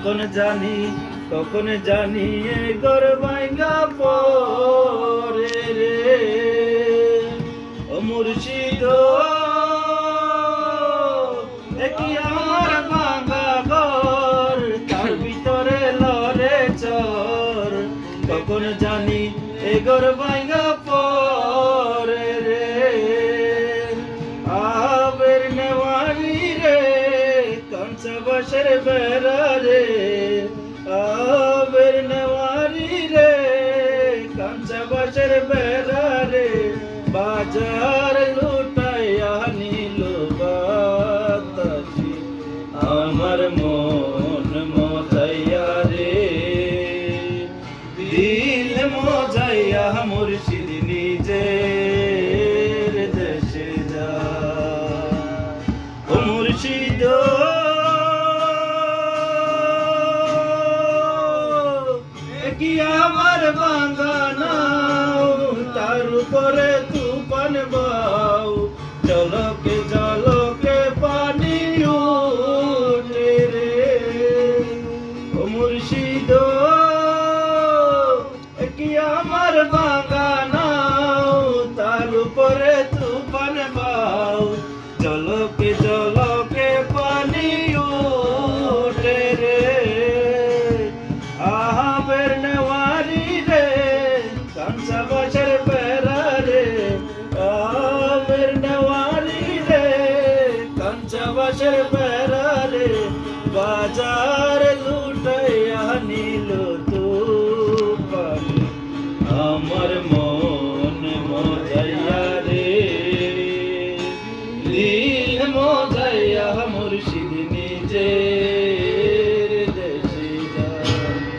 কখন জানি এ ঘর ভাঙ্গা পরে রে ও মুর্শিদ একই আমার ভাঙ্গা ঘর তার ভিতরে লড়ে চর কখন জানি এ ঘর ভাঙ্গা পরে রে আবের নেওয়ারি রে কাঁচা বাঁশের বেড়া রে আবের নেওয়ারি রে কাঁচা বাঁশের বেড়া রে বাজার লুটাইয়া নিল বাতাসি আমার মন মজাইয়া রে দিল মজাইয়া মুর্শিদ নিজের দেশে যা ও মুর্শিদ কি আমার বাঙ্গানাও তার উপরে তুফান বাও জলকে পানি উঠে রে ও মুর্শিদ কি আমার বাঙ্গানাও তার উপরে তুফান বাও জলকে পানি উঠে রে আহাবের নেওয়ারি রে কাঁচা বাঁশের বেড়া রে আহাবের নেওয়ারি রে কাঁচা বাঁশের বেড়া রে বাজার লুটাইয়া নিল তুফান আমার মন মজাইয়া রে দিল মজাইয়া মুর্শিদ নিজে